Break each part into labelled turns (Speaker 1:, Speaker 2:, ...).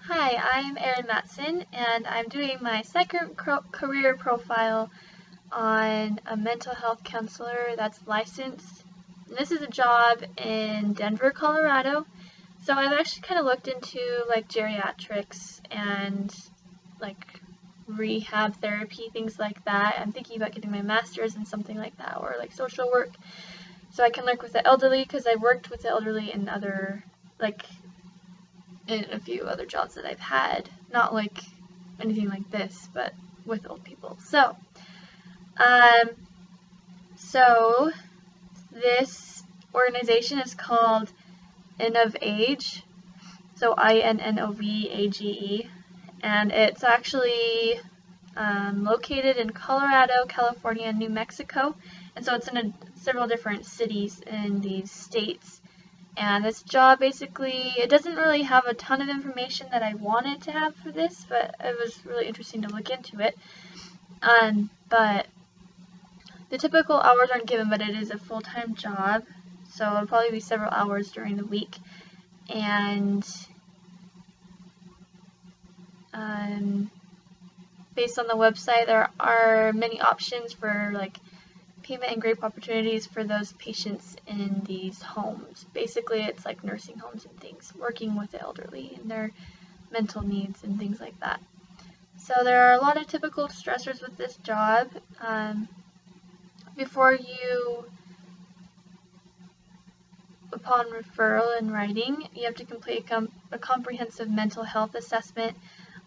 Speaker 1: Hi, I'm Erin Matson, and I'm doing my second career profile on a mental health counselor that's licensed. And this is a job in Denver, Colorado. So I've actually kind of looked into like geriatrics and like rehab therapy, things like that. I'm thinking about getting my master's in something like that, or like social work, so I can work with the elderly, because I've worked with the elderly in in a few other jobs that I've had. Not like anything like this, but with old people. Um, so this organization is called Innovage, so INNOVAGE, and it's actually located in Colorado, California, and New Mexico, and so it's in several different cities in these states. And this job basically, it doesn't really have a ton of information that I wanted to have for this, but it was really interesting to look into it. But the typical hours aren't given, but it is a full-time job, so it'll probably be several hours during the week. And based on the website, there are many options for like payment and grade opportunities for those patients in these homes. Basically, it's like nursing homes and things, working with the elderly and their mental needs and things like that. So there are a lot of typical stressors with this job. Upon referral and writing, you have to complete a comprehensive mental health assessment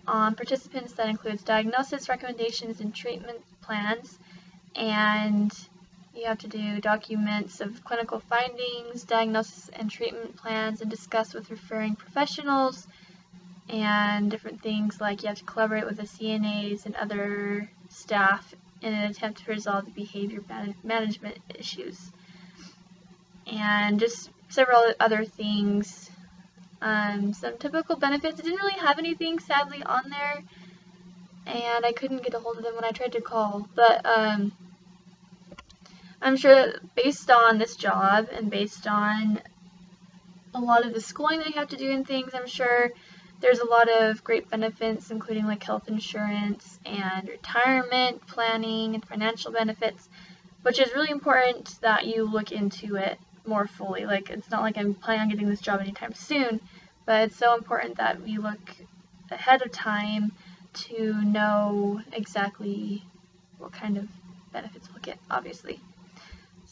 Speaker 1: on participants that includes diagnosis, recommendations, and treatment plans. And you have to do documents of clinical findings, diagnosis and treatment plans, and discuss with referring professionals, and different things like you have to collaborate with the CNAs and other staff in an attempt to resolve the behavior management issues. And just several other things. Some typical benefits. It didn't really have anything, sadly, on there, and I couldn't get a hold of them when I tried to call, but I'm sure that based on this job and based on a lot of the schooling that you have to do and things, I'm sure there's a lot of great benefits, including like health insurance and retirement planning and financial benefits, which is really important that you look into it more fully. Like, it's not like I'm planning on getting this job anytime soon, but it's so important that we look ahead of time to know exactly what kind of benefits we'll get, obviously.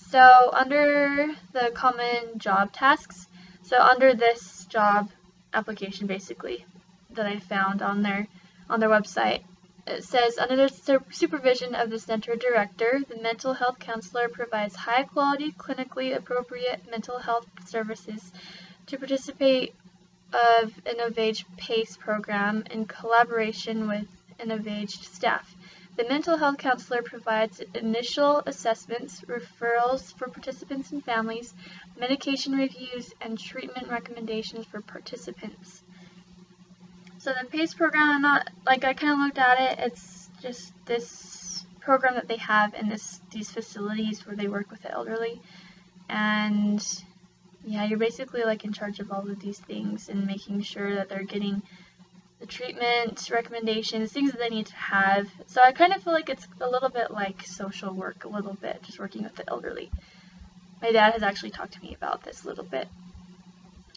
Speaker 1: So under the common job tasks, so under this job application basically that I found on their website, it says, under the supervision of the center director, the mental health counselor provides high quality, clinically appropriate mental health services to participate of Innovage PACE program in collaboration with Innovage staff. The mental health counselor provides initial assessments, referrals for participants and families, medication reviews, and treatment recommendations for participants. So the PACE program, I kind of looked at it, it's just this program that they have in these facilities where they work with the elderly. And yeah, you're basically like in charge of all of these things and making sure that they're getting the treatment recommendations, things that they need to have. So I kind of feel like it's a little bit like social work, a little bit, just working with the elderly. My dad has actually talked to me about this a little bit.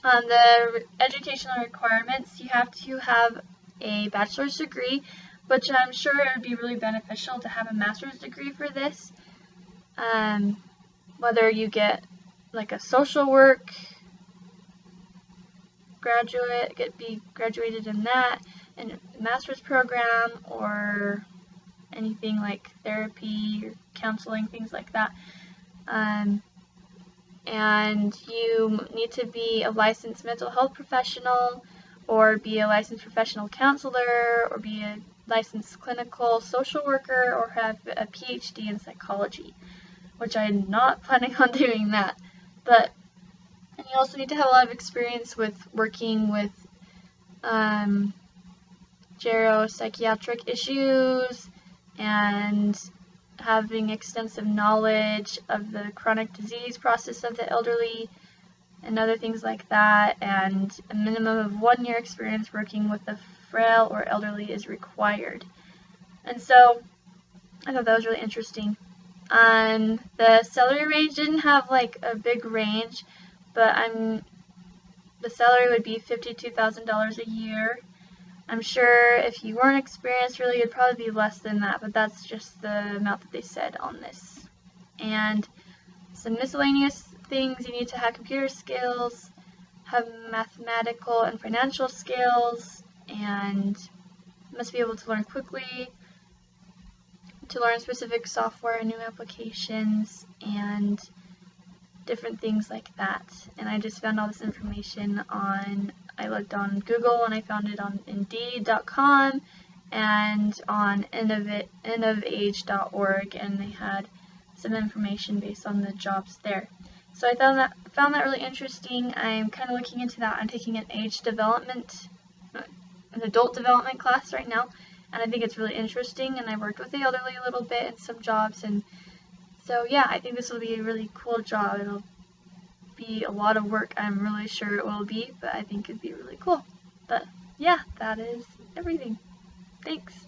Speaker 1: The educational requirements, you have to have a bachelor's degree, which I'm sure it would be really beneficial to have a master's degree for this. Whether you get like a social work be graduated in that, in a master's program, or anything like therapy or counseling, things like that. And you need to be a licensed mental health professional, or be a licensed professional counselor, or be a licensed clinical social worker, or have a PhD in psychology, which I'm not planning on doing that. But and you also need to have a lot of experience with working with geropsychiatric issues and having extensive knowledge of the chronic disease process of the elderly, and other things like that, and a minimum of 1 year experience working with the frail or elderly is required. And so I thought that was really interesting. The salary range didn't have like a big range, but the salary would be $52,000 a year. I'm sure if you weren't experienced, really, it'd probably be less than that, but that's just the amount that they said on this. And some miscellaneous things: you need to have computer skills, have mathematical and financial skills, and must be able to learn quickly, to learn specific software and new applications, and different things like that. And I just found all this information I looked on Google, and I found it on Indeed.com and on innovage.org, and they had some information based on the jobs there. So I found that really interesting. I'm kind of looking into that. I'm taking an adult development class right now, and I think it's really interesting, and I worked with the elderly a little bit in some jobs, and so yeah, I think this will be a really cool job. It'll be a lot of work, I'm really sure it will be, but I think it'd be really cool. But yeah, that is everything. Thanks.